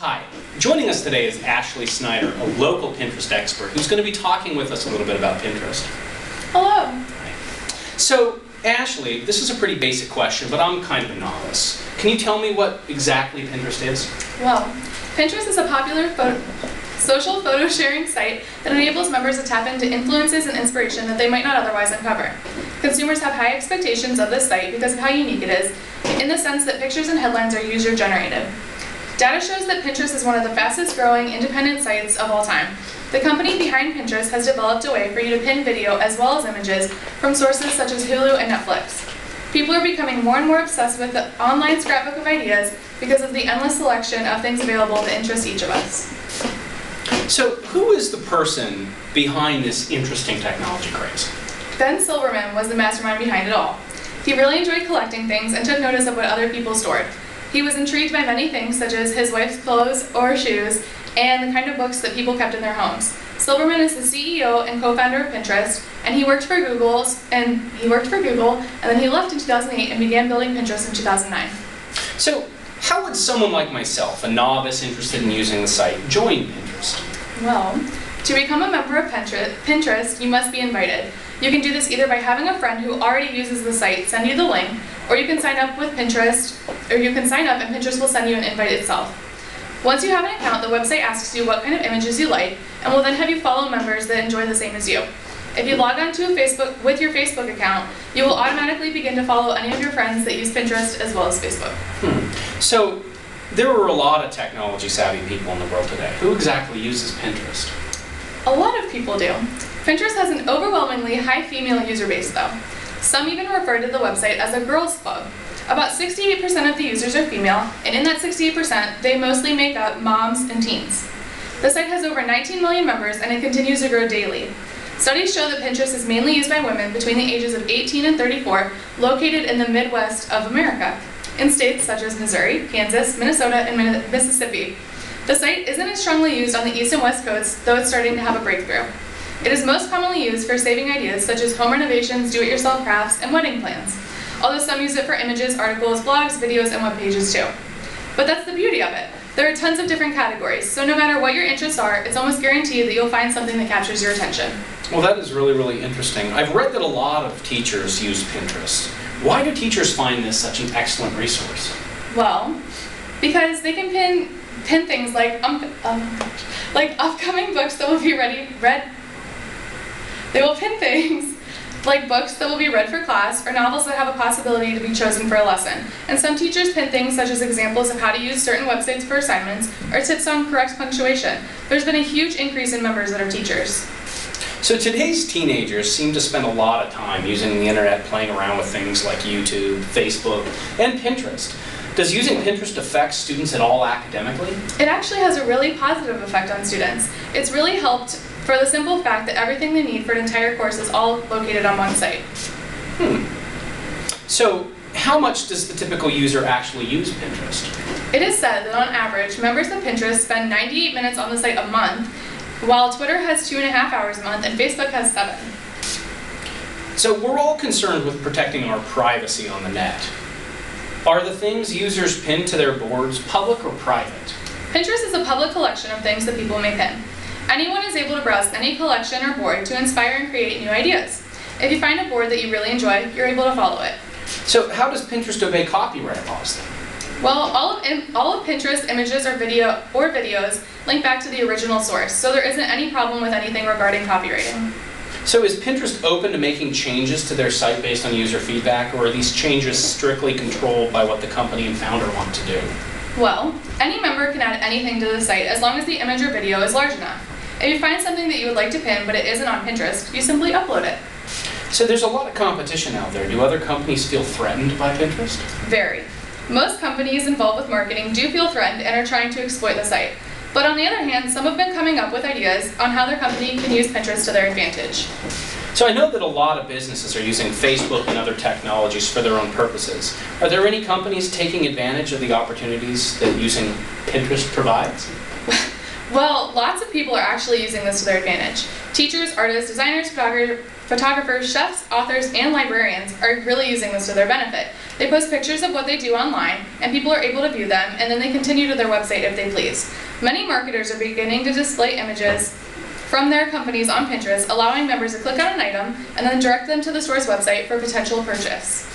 Hi, joining us today is Ashley Snyder, a local Pinterest expert who's going to be talking with us a little bit about Pinterest. Hello. Hi. So, Ashley, this is a pretty basic question, but I'm kind of a novice. Can you tell me what exactly Pinterest is? Well, Pinterest is a popular social photo sharing site that enables members to tap into influences and inspiration that they might not otherwise uncover. Consumers have high expectations of this site because of how unique it is, in the sense that pictures and headlines are user-generated. Data shows that Pinterest is one of the fastest growing independent sites of all time. The company behind Pinterest has developed a way for you to pin video as well as images from sources such as Hulu and Netflix. People are becoming more and more obsessed with the online scrapbook of ideas because of the endless selection of things available to interest each of us. So, who is the person behind this interesting technology craze? Ben Silverman was the mastermind behind it all. He really enjoyed collecting things and took notice of what other people stored. He was intrigued by many things such as his wife's clothes or shoes and the kind of books that people kept in their homes. Silverman is the CEO and co-founder of Pinterest, and he worked for Google and then he left in 2008 and began building Pinterest in 2009. So, how would someone like myself, a novice interested in using the site, join Pinterest? Well, to become a member of Pinterest, you must be invited. You can do this either by having a friend who already uses the site send you the link, or you can sign up with Pinterest, or you can sign up and Pinterest will send you an invite itself. Once you have an account, the website asks you what kind of images you like, and will then have you follow members that enjoy the same as you. If you log on to Facebook with your Facebook account, you will automatically begin to follow any of your friends that use Pinterest as well as Facebook. So, there are a lot of technology-savvy people in the world today. Who exactly uses Pinterest? A lot of people do. Pinterest has an overwhelmingly high female user base though. Some even refer to the website as a girls' club. About 68% of the users are female, and in that 68%, they mostly make up moms and teens. The site has over 19 million members, and it continues to grow daily. Studies show that Pinterest is mainly used by women between the ages of 18 and 34, located in the Midwest of America, in states such as Missouri, Kansas, Minnesota, and Mississippi. The site isn't as strongly used on the East and West coasts, though it's starting to have a breakthrough. It is most commonly used for saving ideas such as home renovations, do-it-yourself crafts, and wedding plans, although some use it for images, articles, blogs, videos, and web pages too. But that's the beauty of it. There are tons of different categories, so no matter what your interests are, it's almost guaranteed that you'll find something that captures your attention. Well, that is really, really interesting. I've read that a lot of teachers use Pinterest. Why do teachers find this such an excellent resource? Well, because they can pin things like upcoming books that will be read. They will pin things like books that will be read for class or novels that have a possibility to be chosen for a lesson. And some teachers pin things such as examples of how to use certain websites for assignments or tips on correct punctuation. There's been a huge increase in members that are teachers. So today's teenagers seem to spend a lot of time using the internet playing around with things like YouTube, Facebook, and Pinterest. Does using Pinterest affect students at all academically? It actually has a really positive effect on students. It's really helped for the simple fact that everything they need for an entire course is all located on one site. So, how much does the typical user actually use Pinterest? It is said that on average, members of Pinterest spend 98 minutes on the site a month, while Twitter has 2.5 hours a month and Facebook has 7. So we're all concerned with protecting our privacy on the net. Are the things users pin to their boards public or private? Pinterest is a public collection of things that people may pin. Anyone is able to browse any collection or board to inspire and create new ideas. If you find a board that you really enjoy, you're able to follow it. So how does Pinterest obey copyright laws then? Well, all of Pinterest images or videos link back to the original source, so there isn't any problem with anything regarding copywriting. So is Pinterest open to making changes to their site based on user feedback, or are these changes strictly controlled by what the company and founder want to do? Well, any member can add anything to the site as long as the image or video is large enough. If you find something that you would like to pin but it isn't on Pinterest, you simply upload it. So there's a lot of competition out there. Do other companies feel threatened by Pinterest? Very. Most companies involved with marketing do feel threatened and are trying to exploit the site. But on the other hand, some have been coming up with ideas on how their company can use Pinterest to their advantage. So I know that a lot of businesses are using Facebook and other technologies for their own purposes. Are there any companies taking advantage of the opportunities that using Pinterest provides? Well, lots of people are actually using this to their advantage. Teachers, artists, designers, Photographers, chefs, authors, and librarians are really using this to their benefit. They post pictures of what they do online, and people are able to view them, and then they continue to their website if they please. Many marketers are beginning to display images from their companies on Pinterest, allowing members to click on an item and then direct them to the store's website for potential purchase.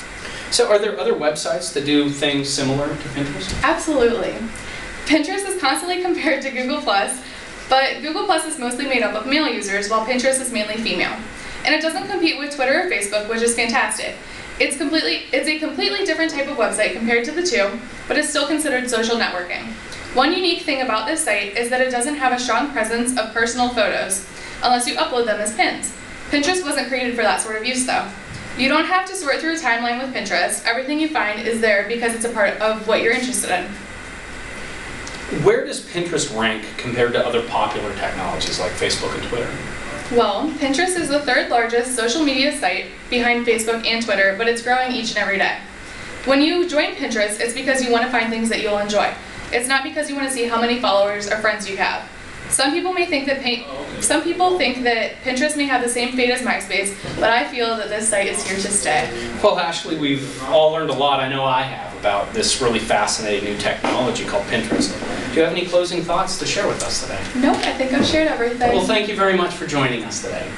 So are there other websites that do things similar to Pinterest? Absolutely. Pinterest is constantly compared to Google+, but Google+ is mostly made up of male users, while Pinterest is mainly female. And it doesn't compete with Twitter or Facebook, which is fantastic. It's a completely different type of website compared to the two, but it's still considered social networking. One unique thing about this site is that it doesn't have a strong presence of personal photos, unless you upload them as pins. Pinterest wasn't created for that sort of use, though. You don't have to sort through a timeline with Pinterest. Everything you find is there because it's a part of what you're interested in. Where does Pinterest rank compared to other popular technologies like Facebook and Twitter? Well, Pinterest is the third largest social media site behind Facebook and Twitter, but it's growing each and every day. When you join Pinterest, it's because you want to find things that you'll enjoy. It's not because you want to see how many followers or friends you have. Some people think that Pinterest may have the same fate as MySpace, but I feel that this site is here to stay. Well, Ashley, we've all learned a lot, I know I have, about this really fascinating new technology called Pinterest. Do you have any closing thoughts to share with us today? Nope, I think I've shared everything. Well, thank you very much for joining us today.